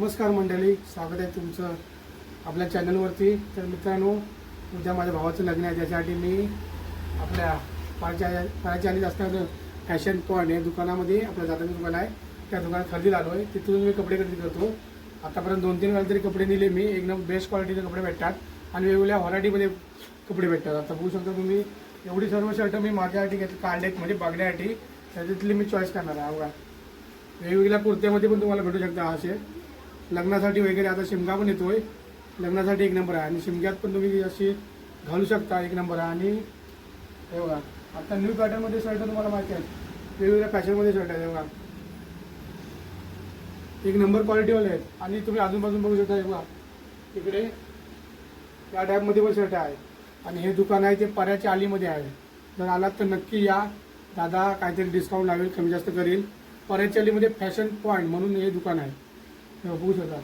नमस्कार मंडळी, स्वागत आहे तुमचं आपल्या चॅनलवरती. तर मित्रांनो, उद्या माझ्या भावाचं लग्न आहे, त्याच्यासाठी मी आपल्या पारच्या आलीत असणारं फॅशन पॉईंट या दुकानामध्ये आपल्या जाताचं दुकान आहे, त्या दुकानात खरेदीला आलो आहे. तिथून मी कपडे खरेदी करतो. आतापर्यंत 2-3 वेळा तरी कपडे नेले मी. एकदम बेस्ट क्वालिटीचे कपडे भेटतात आणि वेगवेगळ्या व्हरायटीमध्ये कपडे भेटतात. आता बघू शकता तुम्ही, एवढी सर्व शर्ट मी माझ्यासाठी घेतली काढलेत, म्हणजे बघण्यासाठी. त्याच्यातली मी चॉईस करणार आहे. बघा, वेगवेगळ्या कुर्त्यामध्ये पण तुम्हाला भेटू शकता. असे लग्नासाठी वगैरे, आता शिमगा पण येतोय, लग्नासाठी एक नंबर आहे. आणि शिमग्यात पण तुम्ही अशी घालू शकता, एक नंबर आहे. आणि हे बघा, आता न्यू पॅटर्नमध्ये शर्ट तुम्हाला माहिती आहे, वेगवेगळ्या फॅशनमध्ये शर्ट आहे. बघा, एक नंबर क्वालिटीवाले आहेत. आणि तुम्ही अजूनपासून बघू शकता, हे बघा इकडे या टाईपमध्ये पण शर्ट आहे. आणि हे दुकान आहे ते पर्याच्या आलीमध्ये आहे. जर आलात तर नक्की या. दादा काहीतरी डिस्काउंट लावेल, कमी जास्त करेल. पर्याच्या आलीमध्ये फॅशन पॉईंट म्हणून हे दुकान आहे. बघू शकता.